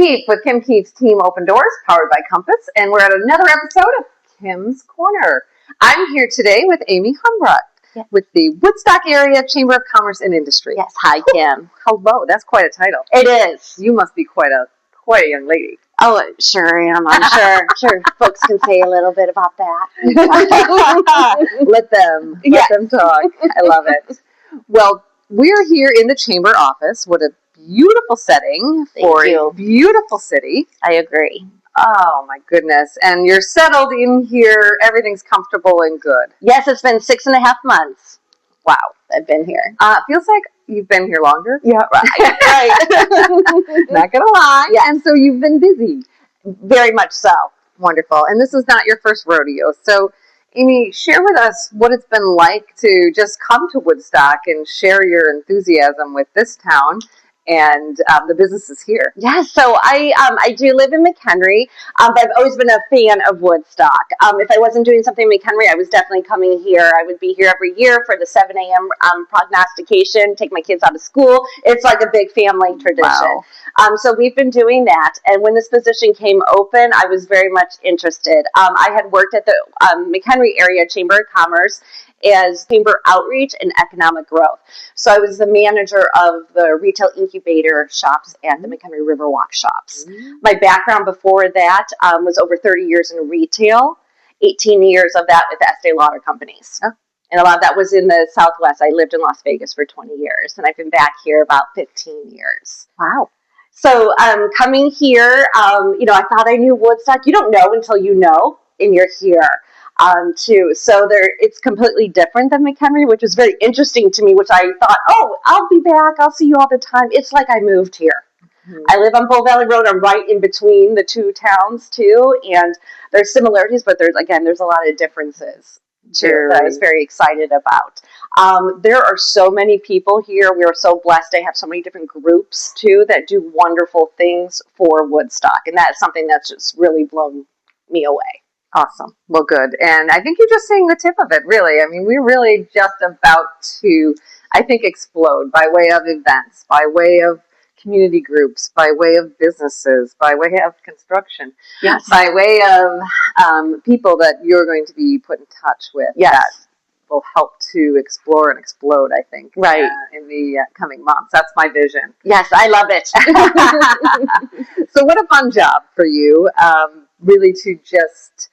Keefe with Kim Keefe's Team Open Doors, powered by Compass, and we're at another episode of Kim's Corner. I'm here today with Amy Humbracht with the Woodstock Area Chamber of Commerce and Industry. Yes, hi Kim. Hello, that's quite a title. It is. You must be quite a young lady. Oh, sure am. I'm sure folks can say a little bit about that. Let them talk. I love it. Well, we're here in the chamber office. What a beautiful setting for a beautiful city. I agree. Oh my goodness. And you're settled in here. Everything's comfortable and good. Yes, it's been 6.5 months. Wow, I've been here. Feels like you've been here longer. Yeah, right. Not gonna lie. Yeah. And so you've been busy. Very much so. Wonderful. And this is not your first rodeo. So Amy, share with us what it's been like to just come to Woodstock and share your enthusiasm with this town and the businesses here. Yeah, so I do live in McHenry, but I've always been a fan of Woodstock. If I wasn't doing something in McHenry, I was definitely coming here. I would be here every year for the 7 a.m. Prognostication, take my kids out of school. It's like a big family tradition. Wow. So we've been doing that, and when this position came open, I was very much interested. I had worked at the McHenry Area Chamber of Commerce as chamber outreach and economic growth. So I was the manager of the retail incubator shops at the McHenry Riverwalk shops. Mm-hmm. My background before that was over 30 years in retail, 18 years of that with Estee Lauder companies. Oh. And a lot of that was in the Southwest. I lived in Las Vegas for 20 years, and I've been back here about 15 years. Wow. So coming here, I thought I knew Woodstock. You don't know until you know, and you're here. Too. So it's completely different than McHenry, which was very interesting to me, which I thought, oh, I'll be back. I'll see you all the time. It's like I moved here. Mm-hmm. I live on Bull Valley Road. I'm right in between the two towns, too. And there's similarities, but there's a lot of differences, too, that I was very excited about. There are so many people here. We are so blessed to have so many different groups, too, that do wonderful things for Woodstock. And that's something that's just really blown me away. Awesome. Well, good. And I think you're just seeing the tip of it, really. I mean, we're really just about to, I think, explode by way of events, by way of community groups, by way of businesses, by way of construction, yes, by way of people that you're going to be put in touch with. Yes. That will help to explore and explode, I think, right, in the coming months. That's my vision. Yes, I love it. So what a fun job for you, really, to just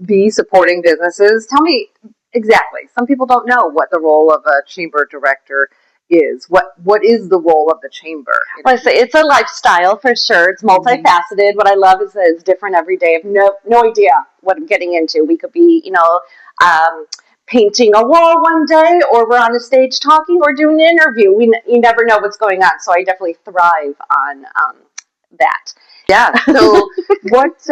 be supporting businesses. Tell me exactly. Some people don't know what the role of a chamber director is. What is the role of the chamber? Well, it's a lifestyle for sure. It's multifaceted. Mm-hmm. What I love is that it's different every day. I have no idea what I'm getting into. We could be, painting a wall one day, or we're on a stage talking, or doing an interview. You never know what's going on. So I definitely thrive on that. Yeah. So what?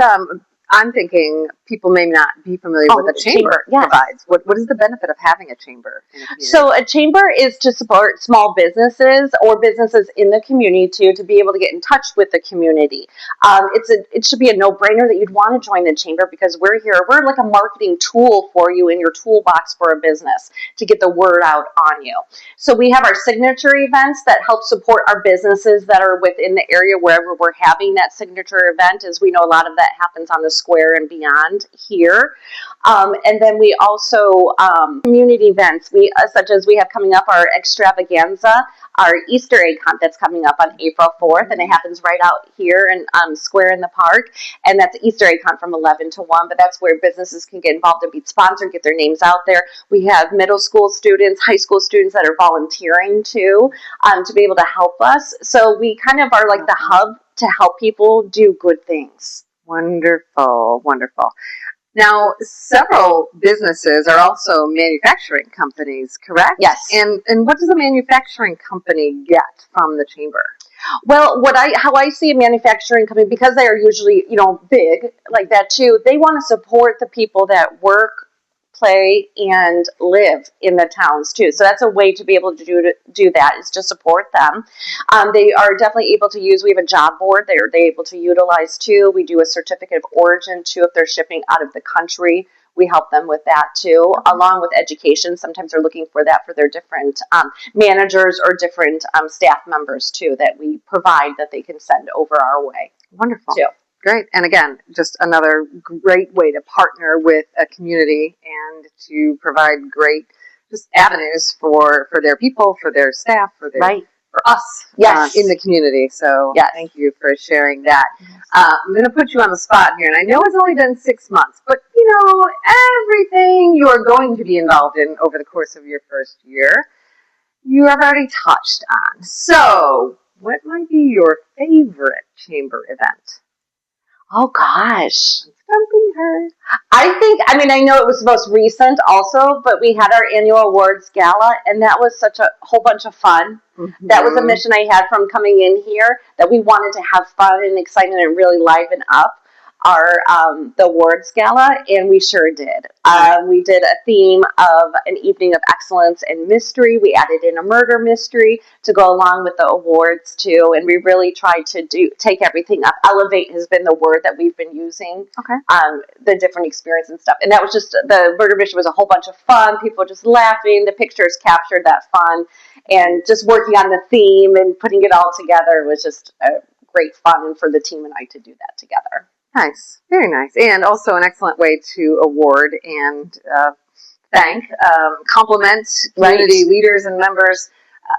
I'm thinking people may not be familiar with what a chamber provides. What is the benefit of having a chamber? So a chamber is to support small businesses or businesses in the community to be able to get in touch with the community. It should be a no-brainer that you'd want to join the chamber, because we're here. We're like a marketing tool for you in your toolbox for a business to get the word out on you. So we have our signature events that help support our businesses that are within the area wherever we're having that signature event, as we know a lot of that happens on the square and beyond here. And then we also community events, such as we have coming up our extravaganza, our Easter egg hunt that's coming up on April 4th, and it happens right out here in Square in the Park, and that's Easter egg hunt from 11 to 1, but that's where businesses can get involved and be sponsored, get their names out there. We have middle school students, high school students that are volunteering too, to be able to help us. So we kind of are like the hub to help people do good things. Wonderful, wonderful. Now, several businesses are also manufacturing companies, correct? Yes. And what does a manufacturing company get from the chamber? Well, how I see a manufacturing company, because they are usually, big like that too, they want to support the people that work, play, and live in the towns too. So that's a way to be able to do that, is to support them. They are definitely able to use, we have a job board they're able to utilize too. We do a certificate of origin too if they're shipping out of the country. we help them with that too, along with education. Sometimes they're looking for that for their different managers or different staff members too that we provide that they can send over our way. Wonderful. Too. Great. And again, just another great way to partner with a community and to provide great just avenues for their people, for their staff, for us in the community. So thank you for sharing that. I'm going to put you on the spot here, and I know it's only been 6 months, but everything you're going to be involved in over the course of your first year, you have already touched on. So what might be your favorite chamber event? Oh gosh. Stumping her. I know it was the most recent also, but we had our annual awards gala, and that was such a whole bunch of fun. Mm-hmm. That was a mission I had from coming in here, that we wanted to have fun and excitement and really liven up our the awards gala, and we sure did. We did a theme of an evening of excellence and mystery. We added in a murder mystery to go along with the awards too, and we really tried to take everything up. Elevate has been the word that we've been using. The different experience and stuff, and that was just the murder mystery was a whole bunch of fun. People were just laughing. The pictures captured that fun, and just working on the theme and putting it all together was just great fun, and for the team and I to do that together. Nice. Very nice. And also an excellent way to award and thank, compliment community leaders and members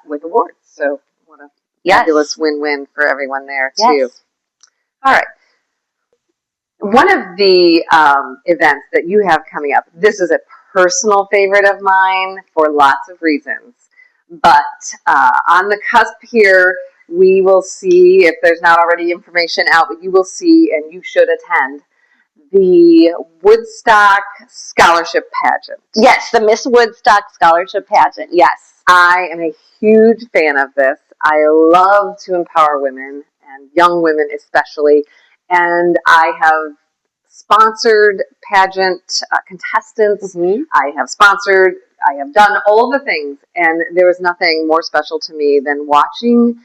with awards. So what a fabulous win-win for everyone there, too. Yes. All right. One of the events that you have coming up, this is a personal favorite of mine for lots of reasons. But on the cusp here, we will see, if there's not already information out, but you will see, and you should attend, the Woodstock Scholarship Pageant. Yes, the Miss Woodstock Scholarship Pageant, yes. I am a huge fan of this. I love to empower women, and young women especially, and I have sponsored pageant contestants. Mm-hmm. I have done all the things, and there was nothing more special to me than watching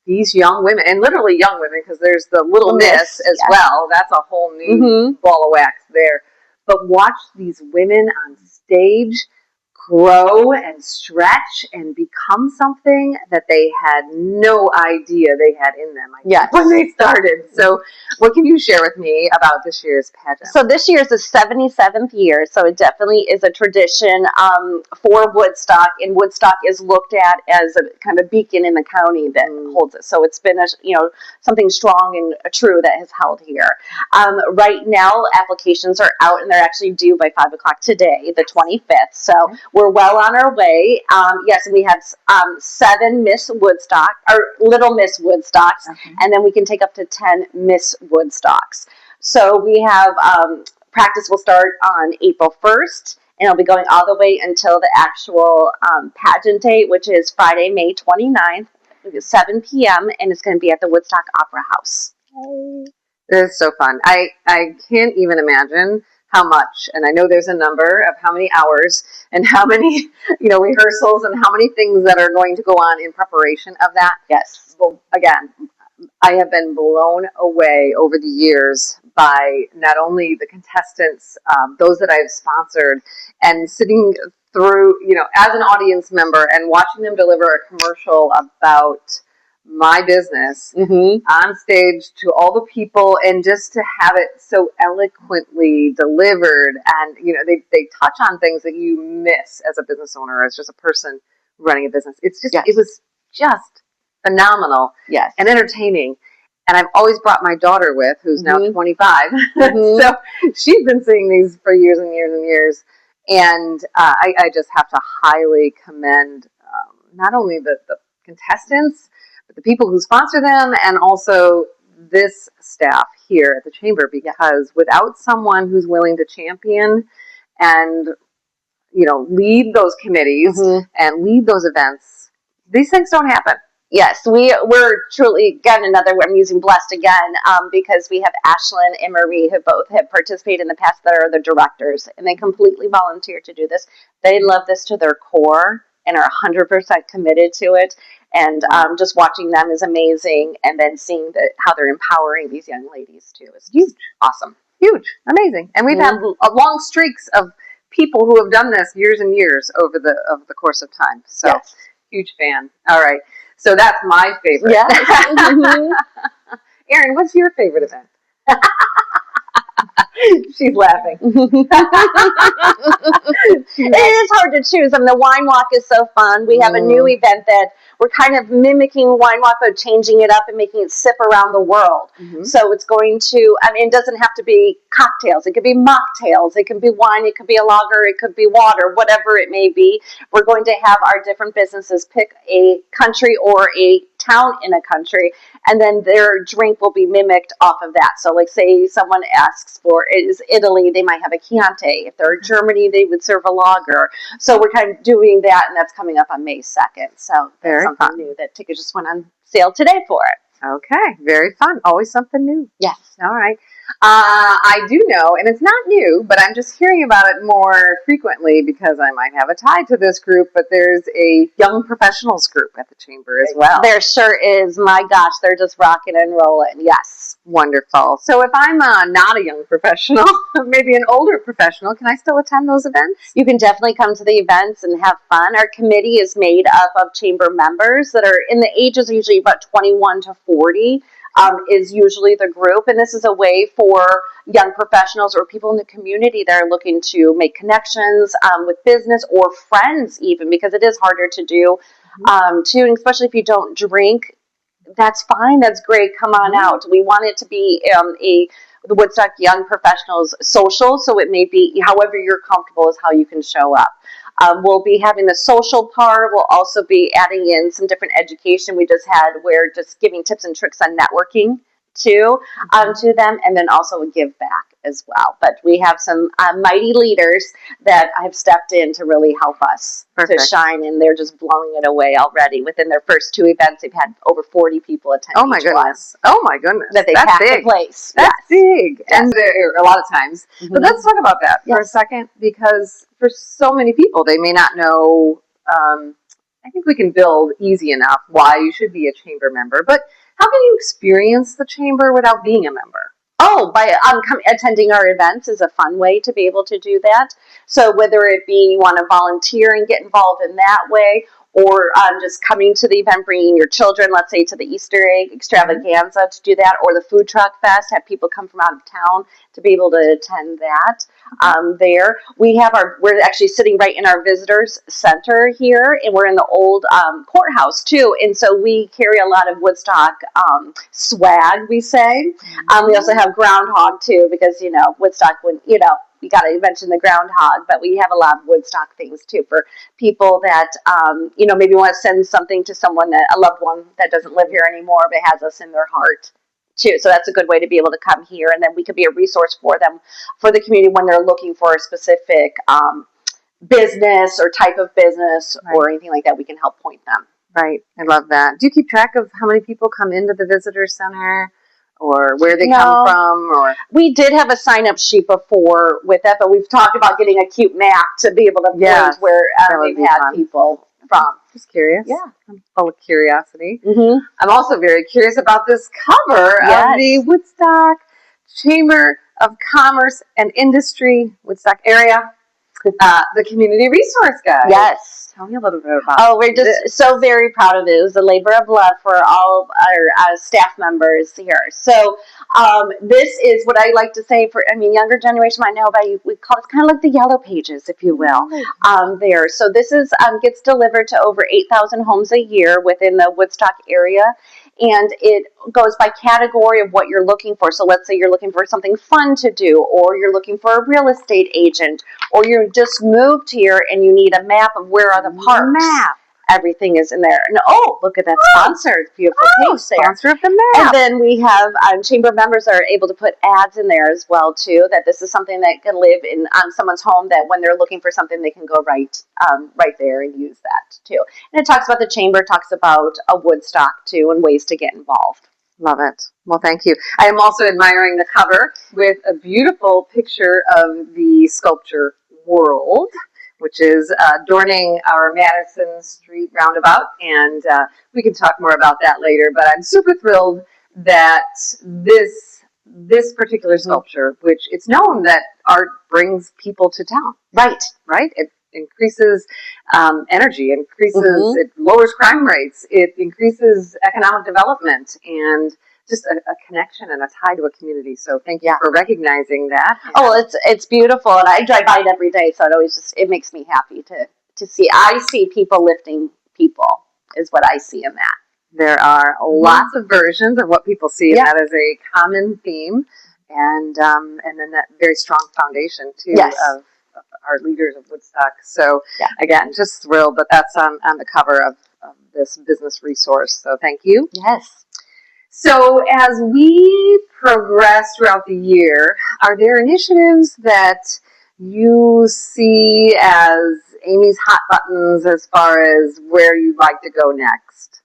these young women, and literally young women, because there's the little miss as well. That's a whole new ball of wax there. But watch these women on stage grow and stretch and become something that they had no idea they had in them when they started. So what can you share with me about this year's pageant? So this year is the 77th year, so it definitely is a tradition for Woodstock, and Woodstock is looked at as a kind of beacon in the county that holds it. So it's been something strong and true that has held here. Right now, applications are out, and they're actually due by 5 o'clock today, the 25th. So we're well on our way. Yes, we have 7 Miss Woodstock, or Little Miss Woodstocks, and then we can take up to 10 Miss Woodstocks. So we have practice will start on April 1st, and it'll be going all the way until the actual pageant date, which is Friday, May 29th, 7 p.m., and it's going to be at the Woodstock Opera House. This is so fun. I can't even imagine how much, and I know there's a number of how many hours and how many, rehearsals and how many things that are going to go on in preparation of that. Yes. Well, again, I have been blown away over the years by not only the contestants, those that I've sponsored, and sitting through, as an audience member and watching them deliver a commercial about my business on stage to all the people, and just to have it so eloquently delivered, and they touch on things that you miss as a business owner, as just a person running a business. It's just it was just phenomenal and entertaining. And I've always brought my daughter with, who's now 25. So she's been seeing these for years and years and years. And I just have to highly commend not only the contestants, but the people who sponsor them, and also this staff here at the Chamber, because without someone who's willing to champion and, lead those committees and lead those events, these things don't happen. Yes, we're truly, again, I'm using blessed again, because we have Ashlyn and Marie, who both have participated in the past, that are the directors, and they completely volunteer to do this. They love this to their core and are 100% committed to it. And just watching them is amazing. And then seeing how they're empowering these young ladies too is huge. Awesome. Huge, amazing. And we've had long streaks of people who have done this years and years over the course of time. So, yes. Huge fan. All right. So that's my favorite. Yes. Erin, what's your favorite event? She's laughing. It is hard to choose. I mean, the wine walk is so fun. We have a new event that we're kind of mimicking wine walk, but changing it up and making it sip around the world. So it's going to, I mean, it doesn't have to be cocktails. It could be mocktails. It could be wine. It could be a lager. It could be water, whatever it may be. We're going to have our different businesses pick a country or a town in a country, and then their drink will be mimicked off of that. So like say someone asks for, is Italy, they might have a Chianti. If they're Germany, they would serve a lager. So we're kind of doing that, and that's coming up on May 2nd. So that's something new that tickets just went on sale today for it. Okay, very fun. Always something new. Yes. All right. I do know, and it's not new, but I'm just hearing about it more frequently because I might have a tie to this group, but there's a young professionals group at the Chamber as well. There sure is. My gosh, they're just rocking and rolling. Yes. Wonderful. So if I'm not a young professional, maybe an older professional, can I still attend those events? You can definitely come to the events and have fun. Our committee is made up of Chamber members that are in the ages usually about 21 to 40. Is usually the group, and this is a way for young professionals or people in the community that are looking to make connections with business or friends even, because it is harder to do too, and especially if you don't drink. That's fine. That's great. Come on out. We want it to be the Woodstock Young Professionals social, so it may be however you're comfortable is how you can show up. We'll be having the social part. We'll also be adding in some different education we just had. We're just giving tips and tricks on networking too to them, and then also a give back as well. But we have some mighty leaders that have stepped in to really help us to shine, and they're just blowing it away already. Within their first 2 events, they've had over 40 people attend. Oh my goodness! Oh my goodness! That they packed the place. That's big, and a lot of times. But let's talk about that for a second, because for so many people, they may not know. I think we can build easy enough why you should be a chamber member, but how can you experience the chamber without being a member? Oh, by attending our events is a fun way to be able to do that. So whether it be you want to volunteer and get involved in that way, or just coming to the event, bringing your children, let's say to the Easter egg extravaganza to do that, or the food truck fest, have people come from out of town to be able to attend that. There we have we're actually sitting right in our visitors center here, and we're in the old courthouse too, and so we carry a lot of Woodstock swag, we say. We also have groundhog too, because Woodstock, when you got to mention the groundhog, but we have a lot of Woodstock things too for people that maybe want to send something to someone, a loved one that doesn't live here anymore but has us in their heart too. So that's a good way to be able to come here, and then we could be a resource for them, for the community, when they're looking for a specific business or type of business or anything like that. We can help point them. Right. I love that. Do you keep track of how many people come into the visitor center, or where they come from? Or we did have a sign-up sheet before with that, but we've talked about getting a cute map to be able to point where we've had people from. Just curious. Yeah. I'm full of curiosity. I'm also very curious about this cover of the Woodstock Chamber of Commerce and Industry, Woodstock area, the Community Resource Guide. Yes. Tell me a little bit about we're just so very proud of it. It was a labor of love for all of our staff members here. So this is what I like to say younger generation might know about, we call it kind of like the yellow pages, if you will, there. So this is gets delivered to over 8,000 homes a year within the Woodstock area. And it goes by category of what you're looking for. So let's say you're looking for something fun to do, or you're looking for a real estate agent, or you're just moved here and you need a map of where are the parks. Everything is in there. And look at that sponsored, beautiful page there. Sponsor of the map. And then we have chamber members are able to put ads in there as well too. That this is something that can live in someone's home. That when they're looking for something, they can go right there and use that too. And it talks about the chamber, talks about a Woodstock too, and ways to get involved. Love it. Well, thank you. I am also admiring the cover with a beautiful picture of the sculpture World, which is adorning our Madison Street roundabout, and we can talk more about that later. But I'm super thrilled that this this particular sculpture, which it's known that art brings people to town. Right. Right? It increases energy, it lowers crime rates, it increases economic development, and just a connection and a tie to a community. So thank you for recognizing that. Oh, well, it's beautiful, and I drive by it every day, so it makes me happy to see. I see people lifting people is what I see in that. There are lots of versions of what people see, and that is a common theme, and then that very strong foundation too of our leaders of Woodstock. So again, just thrilled that that's on the cover of this business resource. So thank you. Yes. So as we progress throughout the year, are there initiatives that you see as Amy's hot buttons as far as where you'd like to go next?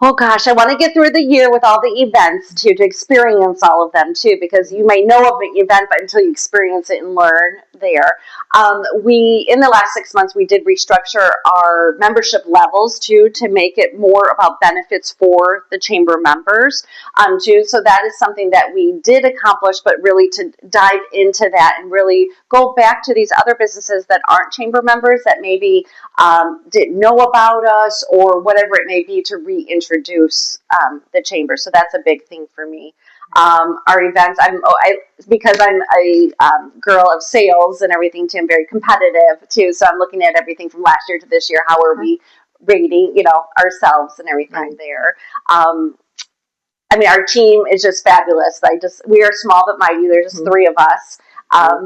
Oh gosh, I want to get through the year with all the events too, to experience all of them too, because you may know of an event, but until you experience it and learn there. In the last 6 months, we did restructure our membership levels too, to make it more about benefits for the chamber members too. So that is something that we did accomplish, but really to dive into that and really go back to these other businesses that aren't chamber members that maybe didn't know about us or whatever it may be, to reintroduce the chamber. So that's a big thing for me. Our events, because I'm a girl of sales and everything too, I'm very competitive too. So I'm looking at everything from last year to this year. How are we rating, ourselves and everything there? Our team is just fabulous. We are small but mighty. There's just 3 of us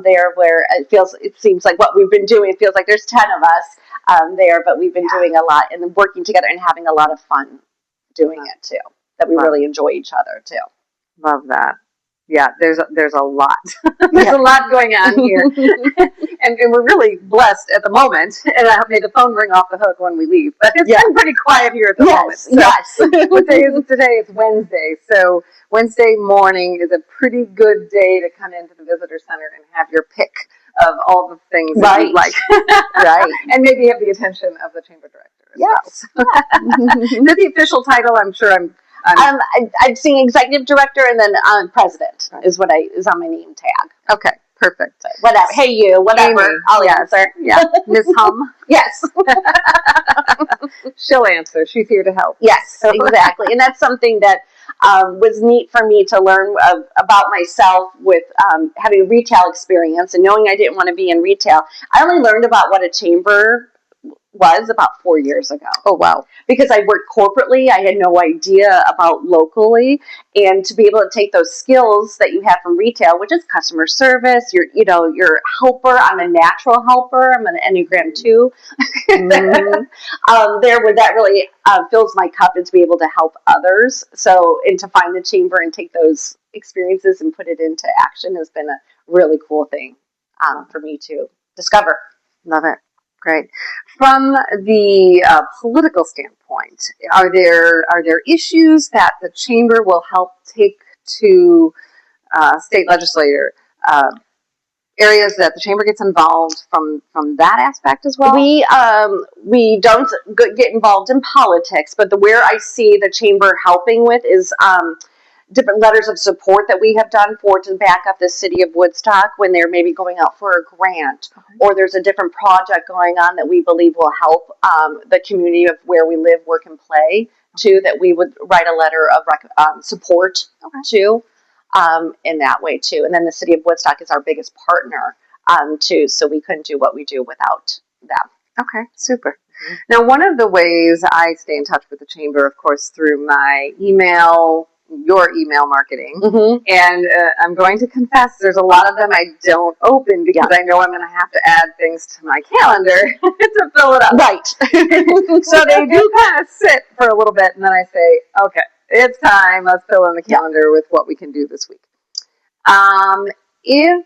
there, where it seems like what we've been doing, it feels like there's 10 of us there, but we've been doing a lot and working together and having a lot of fun doing it too, that we really enjoy each other too. Love that. Yeah, there's a lot. There's a lot going on here. and we're really blessed at the moment. And I may the phone ring off the hook when we leave. But it's been pretty quiet here at the moment. So today is Wednesday. So Wednesday morning is a pretty good day to come into the visitor center and have your pick of all the things that you like. Right. And maybe have the attention of the chamber director as well. So, that's the official title. I'm sure I'm seeing executive director, and then president is is on my name tag. Okay, perfect. So whatever. Hey, you. Whatever. Amy, I'll answer. Yeah, Miss Hum. Yes. She'll answer. She's here to help. Yes, exactly. And that's something that was neat for me to learn about myself with having a retail experience and knowing I didn't want to be in retail. I only learned about what a chamber was about 4 years ago. Oh, wow. Because I worked corporately, I had no idea about locally, and to be able to take those skills that you have from retail, which is customer service, you're helper. I'm a natural helper. I'm an Enneagram 2. That really fills my cup, and to be able to help others. So, and to find the chamber and take those experiences and put it into action has been a really cool thing for me to discover. Love it. Great. From the political standpoint, are there issues that the chamber will help take to state legislature? Areas that the chamber gets involved from that aspect as well? We don't get involved in politics, but where I see the chamber helping with is different letters of support that we have done to back up the city of Woodstock when they're maybe going out for a grant, or there's a different project going on that we believe will help the community of where we live, work, and play too, that we would write a letter of support to in that way too. And then the city of Woodstock is our biggest partner too, so we couldn't do what we do without them. Okay, super. Now, one of the ways I stay in touch with the chamber, of course, through my your email marketing. And I'm going to confess, there's a lot of them I don't open because I know I'm going to have to add things to my calendar to fill it up. Right. So they do kind of sit for a little bit, and then I say, okay, it's time. Let's fill in the calendar with what we can do this week. If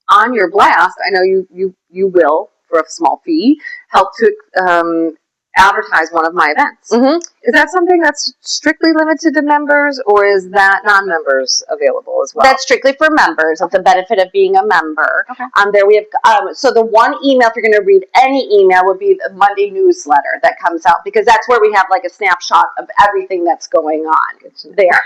on your blast, I know you will, for a small fee, help to advertise one of my events. Is that something that's strictly limited to members, or is that non-members available as well? That's strictly for members. Of the benefit of being a member. Okay. There we have. So the one email, if you're going to read any email, would be the Monday newsletter that comes out, because that's where we have like a snapshot of everything that's going on there.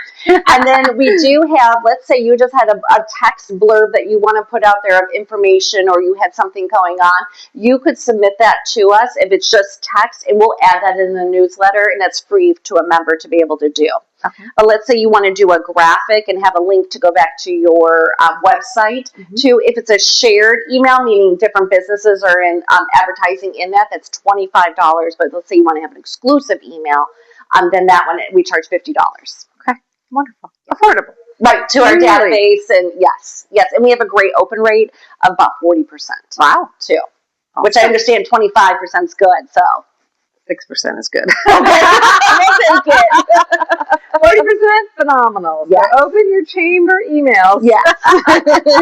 And then we do have, let's say you just had a text blurb that you want to put out there of information, or you had something going on. You could submit that to us if it's just text, and we'll add that in the newsletter, and that's free to a member to be able to do. Okay. But let's say you want to do a graphic and have a link to go back to your website. To if it's a shared email, meaning different businesses are in advertising in that, that's $25. But let's say you want to have an exclusive email, then that one we charge $50. Okay, wonderful, affordable. Right, to our Really? database, and yes, and we have a great open rate of about 40%. Wow, too, awesome. which I understand 25% is good. So 6% is good. we'll take it. 40% phenomenal. Yes. So open your chamber emails. Yes.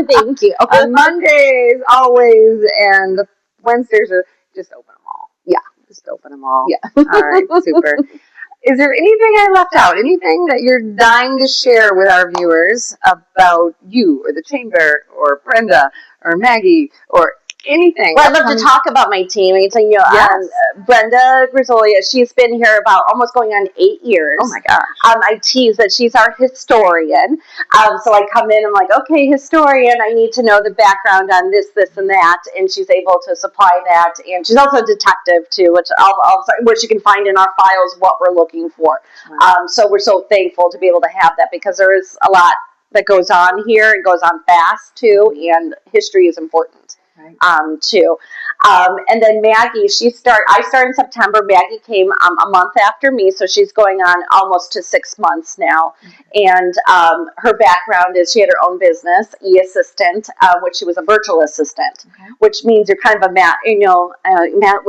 Thank you. On Mondays, always, and Wednesdays are just open them all. Yeah. Just open them all. Yeah. All right, super. Is there anything I left out? Anything that you're dying to share with our viewers about you, or the chamber, or Brenda, or Maggie, or anything? Well, I'd love to talk about my team. I can tell you, Yes. Brenda Grisolia, she's been here about almost going on 8 years. Oh my gosh. I tease that she's our historian. So I come in, I'm like, okay, historian, I need to know the background on this, and that. And she's able to supply that. And she's also a detective too, which you can find in our files what we're looking for. Wow. So we're so thankful to be able to have that, because there is a lot that goes on here. It goes on fast too, and history is important. Right. Too. And then Maggie, I started in September. Maggie came a month after me, so she's going on almost to 6 months now. And her background is she had her own business, e-assistant, which she was a virtual assistant, which means you're kind of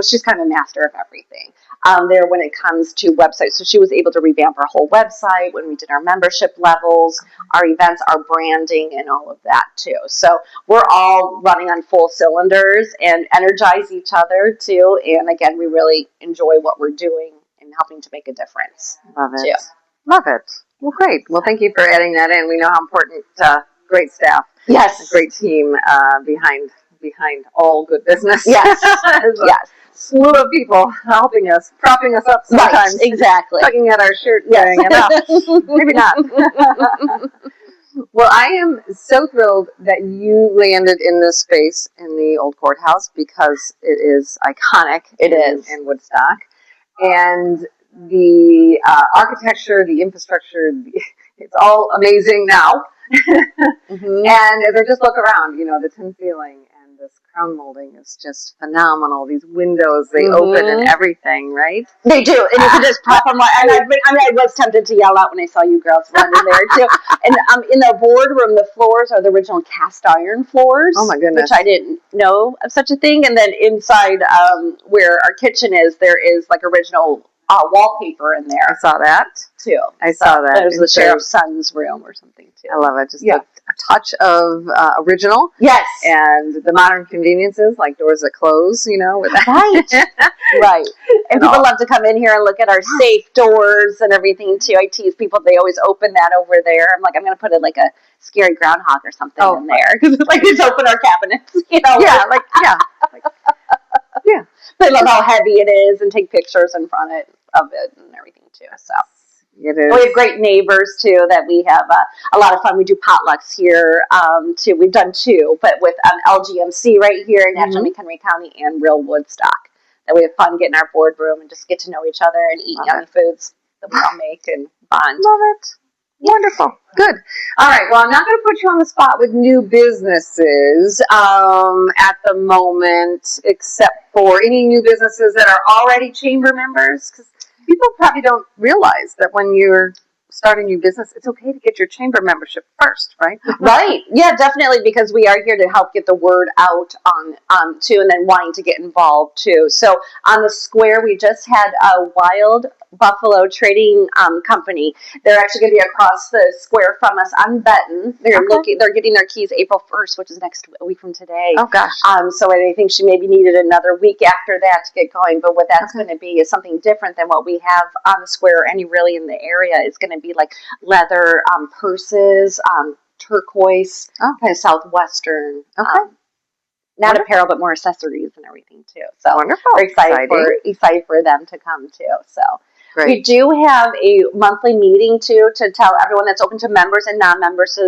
she's kind of a master of everything there when it comes to websites. So she was able to revamp our whole website when we did our membership levels, our events, our branding, and all of that too. So we're all running on full cylinders and energize each other too. And again, we really enjoy what we're doing and helping to make a difference. Love it. Too. Love it. Well, great. Well, thank you for adding that in. We know how important great staff, Yes. a great team behind all good business. Yes. Yes. Slew of people helping us, propping us up sometimes. Right, exactly. Tugging at our shirt, Yes. saying, maybe not. Well, I am so thrilled that you landed in this space in the old courthouse, because it is iconic. It is. In Woodstock. And the architecture, the infrastructure, it's all amazing now. And as I just look around, the tin ceiling and this crown molding is just phenomenal. These windows, they open and everything, right? They do, and you can just prop them. And I was tempted to yell out when I saw you girls running there too. And in the boardroom, the floors are the original cast iron floors. Oh my goodness! Which I didn't know of such a thing. And then inside, where our kitchen is, there is like original wallpaper in there. I saw that too. I saw that. There's the sheriff's son's room or something too. I love it. Just a touch of original. Yes. And the modern conveniences, like doors that close, with that. Right. Right. And people love to come in here and look at our safe doors and everything too. I tease people, they always open that over there. I'm like, I'm going to put it like a scary groundhog or something in there. Because it's like, just open our cabinets, Yeah, yeah. They love how heavy it is and take pictures in front of it and everything too. So it is. We have great neighbors too that we have a lot of fun. We do potlucks here too. We've done 2, but with LGMC right here in National McHenry County and Real Woodstock. That we have fun getting our boardroom and just get to know each other and eat yummy foods that we all make and bond. Love it. Wonderful. Good. All right. Well, I'm not going to put you on the spot with new businesses at the moment, except for any new businesses that are already chamber members, because people probably don't realize that when you're start a new business, it's okay to get your chamber membership first, right? Right. Yeah, definitely, because we are here to help get the word out on too, and then wanting to get involved too. So on the square, we just had a Wild Buffalo Trading Company. They're actually going to be across the square from us on Benton. They're getting their keys April 1st, which is next week from today. Oh gosh. So I think she maybe needed another week after that to get going. But what that's going to be is something different than what we have on the square or any really in the area. It's going to be like leather purses, turquoise, kind of southwestern. Not apparel, but more accessories and everything too. So wonderful. We're excited for them to come too. So great. We do have a monthly meeting too to tell everyone that's open to members and non-members,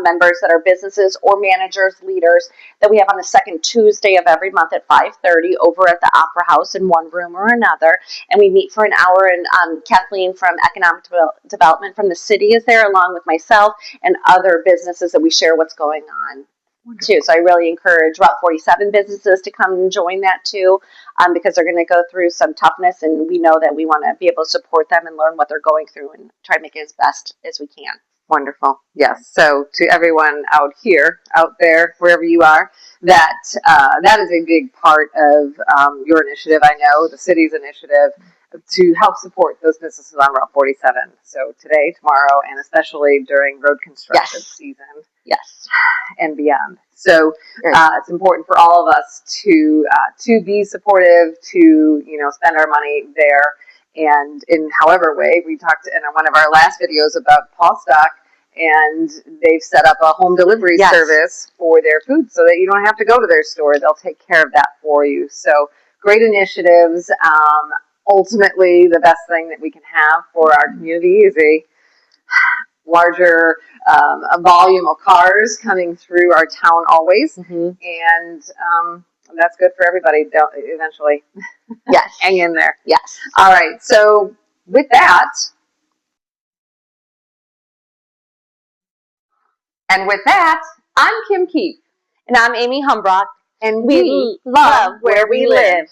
members that are businesses or managers, leaders, that we have on the second Tuesday of every month at 5:30 over at the Opera House in one room or another, and we meet for an hour. And Kathleen from Economic Development from the city is there, along with myself and other businesses that we share what's going on too. So I really encourage Route 47 businesses to come and join that too, because they're going to go through some toughness, and we know that we want to be able to support them and learn what they're going through and try to make it as best as we can. Wonderful. Yes. So to everyone out here, out there, wherever you are, that is a big part of your initiative. I know the city's initiative to help support those businesses on Route 47. So today, tomorrow, and especially during road construction season. Yes. And beyond. So it's important for all of us to be supportive, to spend our money there, and in however way. We talked in one of our last videos about Woodstock, and they've set up a home delivery service for their food, so that you don't have to go to their store. They'll take care of that for you. So great initiatives. Ultimately, the best thing that we can have for our community is a larger a volume of cars coming through our town always, and that's good for everybody eventually. Yes. Hang in there. Yes. All right, so with that, I'm Kim Keefe. And I'm Amy Humbracht. And we love where we live.